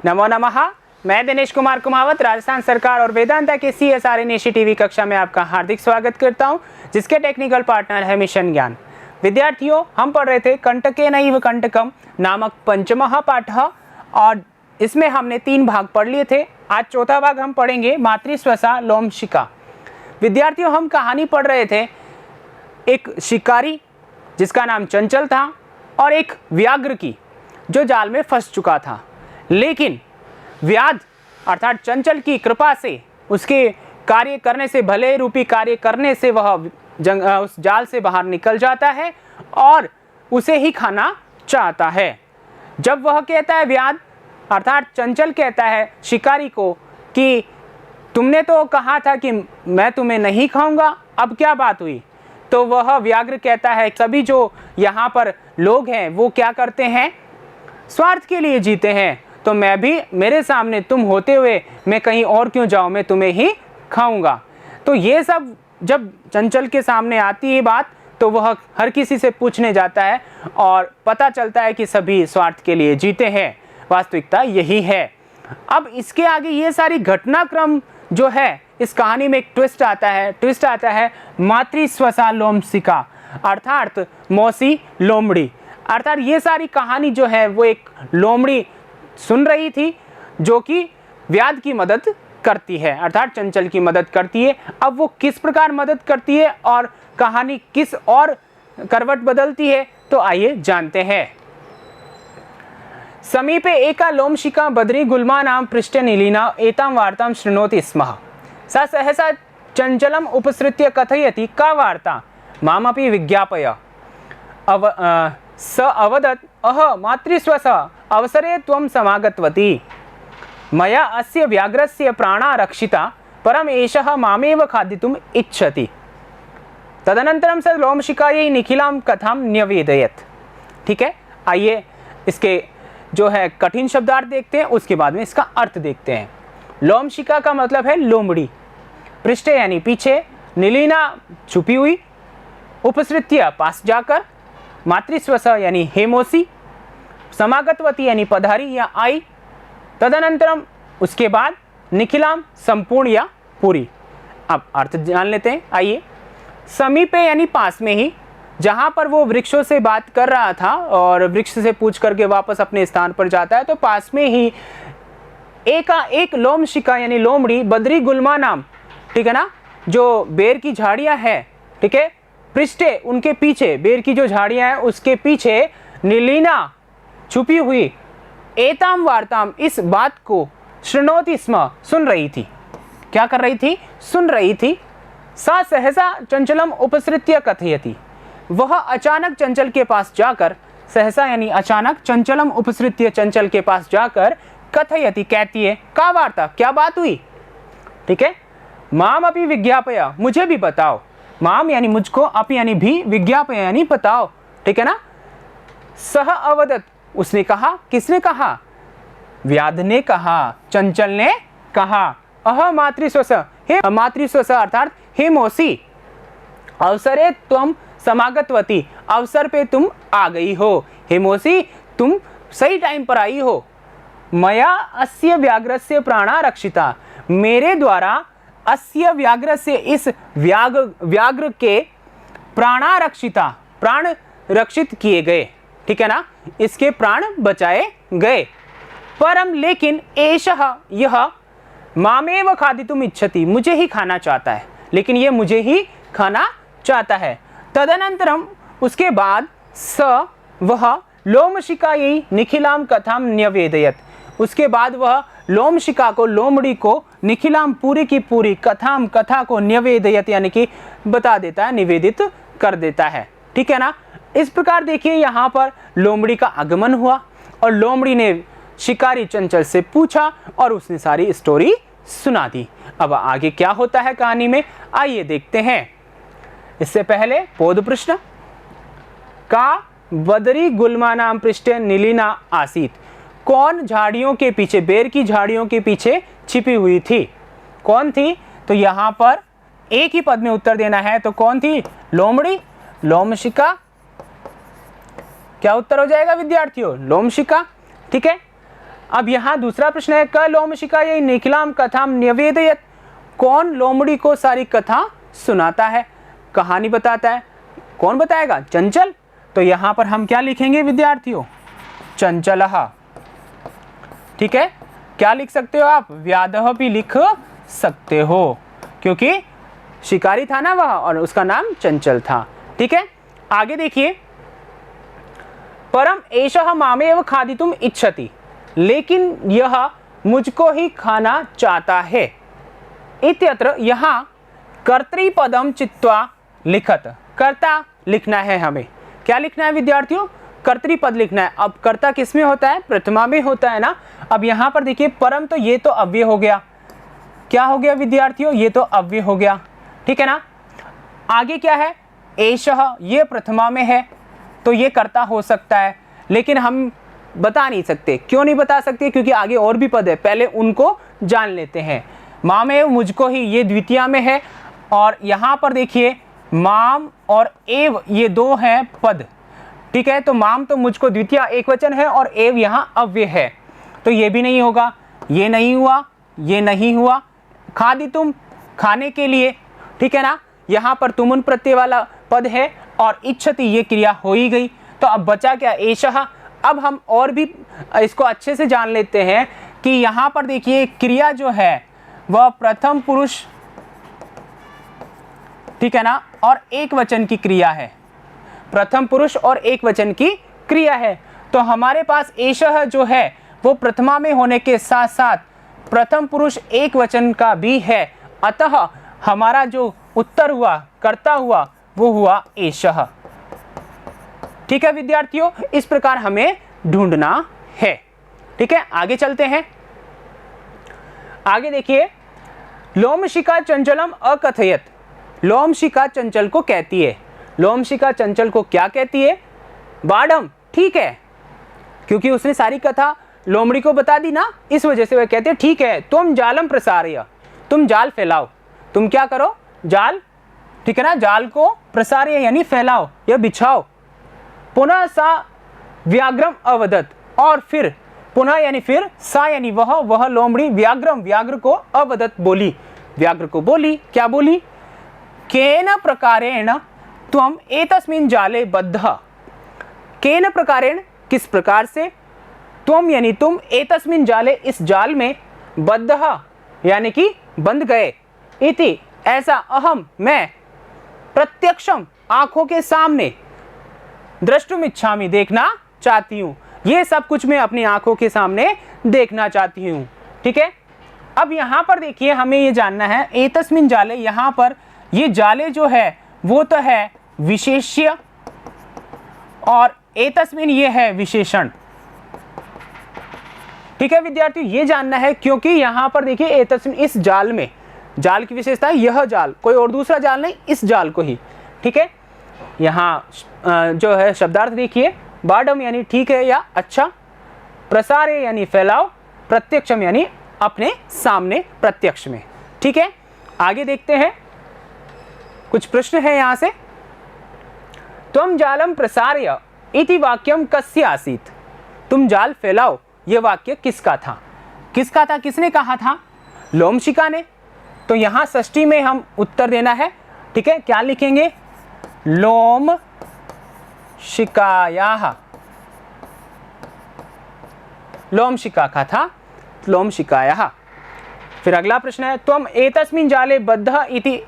नमो नमः। मैं दिनेश कुमार कुमावत राजस्थान सरकार और वेदांता के CSR इनिशिएटिव कक्षा में आपका हार्दिक स्वागत करता हूं, जिसके टेक्निकल पार्टनर है मिशन ज्ञान। विद्यार्थियों, हम पढ़ रहे थे कंटके नैव कंटकम नामक पंचमः पाठः और इसमें हमने 3 भाग पढ़ लिए थे। आज चौथा भाग हम पढ़ेंगे मातृस्वसा लोमशिका। विद्यार्थियों, हम कहानी पढ़ रहे थे एक शिकारी जिसका नाम चंचल था और एक व्याघ्र की जो जाल में फंस चुका था, लेकिन व्याध अर्थात चंचल की कृपा से, उसके कार्य करने से, भले रूपी कार्य करने से वह उस जाल से बाहर निकल जाता है और उसे ही खाना चाहता है। जब वह कहता है, व्याध अर्थात चंचल कहता है शिकारी को कि तुमने तो कहा था कि मैं तुम्हें नहीं खाऊंगा, अब क्या बात हुई? तो वह व्याघ्र कहता है, सभी जो यहाँ पर लोग हैं वो क्या करते हैं, स्वार्थ के लिए जीते हैं, तो मैं भी, मेरे सामने तुम होते हुए मैं कहीं और क्यों जाऊं, मैं तुम्हें ही खाऊंगा। तो ये सब जब चंचल के सामने आती है बात, तो वह हर किसी से पूछने जाता है और पता चलता है कि सभी स्वार्थ के लिए जीते हैं। वास्तविकता यही है। अब इसके आगे ये सारी घटनाक्रम जो है, इस कहानी में एक ट्विस्ट आता है मातृस्वसा लोमशिका अर्थात मौसी लोमड़ी। अर्थात ये सारी कहानी जो है वो एक लोमड़ी सुन रही थी जो कि व्याध की मदद करती है, अर्थात चंचल की मदद करती है। अब वो किस प्रकार मदद करती है और कहानी किस और करवट बदलती है, तो आइए जानते हैं। समीपे एका लोमशिका बद्री गुल्मा नाम पृष्ठे निलीना एतां वार्तां शृणोति स्म। सा सहसा चंचलम उपसृत्य कथयति का वार्ता मामपि विज्ञापय। स अवदत् अह मातृस्वसा अवसरे त्वं समागतवती। मया अस्य व्याघ्रस्य प्राणा रक्षिता, परम एषः मामेव खादितुम् इच्छति। तदनन्तरं स लोमशिकायै निखिलां कथां न्यवेदयत्। ठीक है, आइए इसके जो है कठिन शब्दार्थ देखते हैं, उसके बाद में इसका अर्थ देखते हैं। लोमशिका का मतलब है लोमड़ी, पृष्ठे यानी पीछे, निलीना छुपी हुई, उपसृत्य पास जाकर, मातृस्वसा यानी हेमोसी, समागतवती यानी पधारी या आई, तदनंतरम उसके बाद, निखिलाम संपूर्ण या पूरी। अब अर्थ जान लेते हैं, आइए। समीपे यानी पास में ही, जहाँ पर वो वृक्षों से बात कर रहा था और वृक्ष से पूछ करके वापस अपने स्थान पर जाता है, तो पास में ही एक लोमशिका यानी लोमड़ी बद्री गुल्मा नाम, ठीक है ना, जो बेर की झाड़ियाँ है, ठीक है, पृष्ठे उनके पीछे, बेर की जो झाड़ियाँ हैं उसके पीछे नीलीना छुपी हुई, एताम वार्ताम इस बात को, शृणोति स्म सुन रही थी। क्या कर रही थी? सुन रही थी। सा सहसा चंचलम उपसृत्य कथयति, वह अचानक चंचल के पास जाकर, सहसा यानी अचानक, चंचलम उपसृत्य चंचल के पास जाकर, कथयति कहती है, का वार्ता क्या बात हुई? ठीक है, माम अपि विज्ञापय मुझे भी बताओ, माम यानी मुझको, अपि यानी भी, विज्ञापय यानी बताओ, ठीक है ना। सह अवदत उसने कहा, किसने कहा? व्याध ने कहा, चंचल ने कहा, अह मातृस्वसा, हे मातृस्वसा अर्थात हे मौसी, अवसरे तुम समागतवती, अवसर पे तुम आ गई हो, हे मौसी तुम सही टाइम पर आई हो। मया अस्य व्याघ्रस्य प्राणा रक्षिता, मेरे द्वारा अस्य व्याघ्रस्य इस व्याघ्र के प्राणा रक्षिता, प्राण रक्षित किए गए, ठीक है ना, इसके प्राण बचाए गए। परम लेकिन एषः यह मामेव खादितुम इच्छति, मुझे ही खाना चाहता है, लेकिन ये मुझे ही खाना चाहता है। तदनंतरम उसके बाद स वह लोमशिकायै निखिलाम कथाम न्यवेदयत्, उसके बाद वह लोमशिका को, लोमड़ी को, निखिलाम पूरी की पूरी, कथाम कथा को, न्यवेदयत् यानी कि बता देता है, निवेदित कर देता है, ठीक है ना। इस प्रकार देखिए यहाँ पर लोमड़ी का आगमन हुआ और लोमड़ी ने शिकारी चंचल से पूछा और उसने सारी स्टोरी सुना दी। अब आगे क्या होता है कहानी में, आइए देखते हैं। इससे पहले बोध प्रश्न, का बदरी गुल्मा नाम पृष्ठे नीलिना आसीत, कौन झाड़ियों के पीछे, बेर की झाड़ियों के पीछे छिपी हुई थी? कौन थी? तो यहाँ पर एक ही पद में उत्तर देना है, तो कौन थी? लोमड़ी, लोमशिका। क्या उत्तर हो जाएगा विद्यार्थियों? लोमशिका। ठीक है, अब यहाँ दूसरा प्रश्न है, क लोमशिकायै निखिलां कथां न्यवेदयत्। कौन लोमड़ी को सारी कथा सुनाता है, कहानी बताता है? कौन बताएगा? चंचल। तो यहाँ पर हम क्या लिखेंगे विद्यार्थियों? चंचलः। ठीक है, क्या लिख सकते हो आप? व्याधः भी लिख सकते हो, क्योंकि शिकारी था ना वह, और उसका नाम चंचल था। ठीक है, आगे देखिए, परम एषः मामेव खादितुम् इच्छति, लेकिन यह मुझको ही खाना चाहता है। इत्यत्र यहाँ कर्तृपदम चित्वा लिखत। कर्ता लिखना है हमें। क्या लिखना है विद्यार्थियों? कर्तृपद लिखना है। अब कर्ता किस में होता है? प्रथमा में होता है ना। अब यहाँ पर देखिए, परम तो ये तो अव्यय हो गया। क्या हो गया विद्यार्थियों? ये तो अव्यय हो गया। ठीक है ना। आगे क्या है? एषः, ये प्रथमा में है, तो ये कर्ता हो सकता है, लेकिन हम बता नहीं सकते। क्यों नहीं बता सकते? क्योंकि आगे और भी पद है, पहले उनको जान लेते हैं। मामेव, मुझको ही, ये द्वितीया में है, और यहाँ पर देखिए माम और एव, ये दो हैं पद। ठीक है, तो माम तो मुझको द्वितीया एक वचन है, और एव यहाँ अव्यय है, तो ये भी नहीं होगा। ये नहीं हुआ, ये नहीं हुआ। खादितुम, खाने के लिए। ठीक है ना। यहाँ पर तुमुन प्रत्यय वाला पद है, और इच्छति ये क्रिया हो ही गई, तो अब बचा क्या? एषः। अब हम और भी इसको अच्छे से जान लेते हैं कि यहाँ पर देखिए क्रिया जो है वह प्रथम पुरुष, ठीक है ना, और एक वचन की क्रिया है। प्रथम पुरुष और एक वचन की क्रिया है, तो हमारे पास एषः जो है वो प्रथमा में होने के साथ साथ प्रथम पुरुष एक वचन का भी है, अतः हमारा जो उत्तर हुआ, कर्ता हुआ, वो हुआ एषः। ठीक है विद्यार्थियों, इस प्रकार हमें ढूंढना है। ठीक है, आगे चलते हैं। आगे देखिए, लोमशिका चंचलम अकथयत। लोमशिका चंचल को कहती है। लोमशिका चंचल को क्या कहती है? बाढ़म। ठीक है, क्योंकि उसने सारी कथा लोमड़ी को बता दी ना, इस वजह से वह कहते हैं ठीक है, तुम जालम प्रसारय, तुम जाल फैलाओ। तुम क्या करो? जाल, ठीक है ना, जाल को प्रसारय यानी फैलाओ या बिछाओ। पुनः सा व्याघ्रम अवदत, और फिर पुनः यानी फिर, सा यानी वह लोमड़ी व्याघ्रम, व्याघ्र को अवदत बोली, व्याघ्र को बोली। क्या बोली? केन प्रकारेण त्वम एतस्मिन् जाले बद्धः। केन प्रकारेण, किस प्रकार से, त्वम यानी तुम, एतस्मिन् जाले, इस जाल में, बद्धः यानी कि बंध गए, इति ऐसा, अहम मैं, प्रत्यक्षम आंखों के सामने, द्रष्टुम इच्छामि देखना चाहती हूँ। ये सब कुछ मैं अपनी आंखों के सामने देखना चाहती हूँ। ठीक है, अब यहाँ पर देखिए हमें ये जानना है, एतस्मिन् जाले, यहाँ पर ये जाले जो है वो तो है विशेष्य, और एतस्मिन् ये है विशेषण। ठीक है विद्यार्थी, ये जानना है, क्योंकि यहाँ पर देखिए एतस्मिन्, इस जाल में, जाल की विशेषता है यह जाल, कोई और दूसरा जाल नहीं, इस जाल को ही। ठीक है, यहाँ जो है शब्दार्थ देखिए, बाडम यानी ठीक है या अच्छा, प्रसारे यानी फैलाओ, प्रत्यक्षम यानी अपने सामने, प्रत्यक्ष में। ठीक है, आगे देखते हैं, कुछ प्रश्न है यहाँ से। त्वम जालम प्रसारय इति वाक्यम कस्य आसीत्। तुम जाल फैलाओ, यह वाक्य किसका था? किसका था? किसने कहा था? लोमशिका ने। तो यहाँ षष्ठी में हम उत्तर देना है। ठीक है, क्या लिखेंगे? लोम शिकायाः। लोमशिका का था, लोमशिकायाः। फिर अगला प्रश्न है, त्वम एतस्मिन् जाले बद्धः इति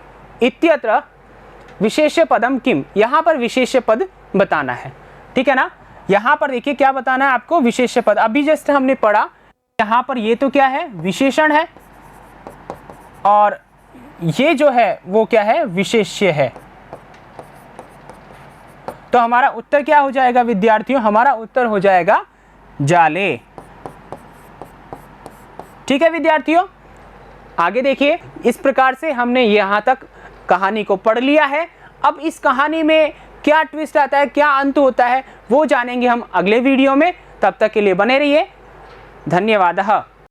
इत्यत्र विशेष्य पदम किम। यहाँ पर विशेष्य पद बताना है। ठीक है ना, यहाँ पर देखिए क्या बताना है आपको? विशेष्य पद। अभी जैसे हमने पढ़ा, यहाँ पर ये तो क्या है? विशेषण है, और ये जो है वो क्या है? विशेष्य है। तो हमारा उत्तर क्या हो जाएगा विद्यार्थियों? हमारा उत्तर हो जाएगा जाले। ठीक है विद्यार्थियों, आगे देखिए, इस प्रकार से हमने यहाँ तक कहानी को पढ़ लिया है। अब इस कहानी में क्या ट्विस्ट आता है, क्या अंत होता है, वो जानेंगे हम अगले वीडियो में। तब तक के लिए बने रहिए। धन्यवाद।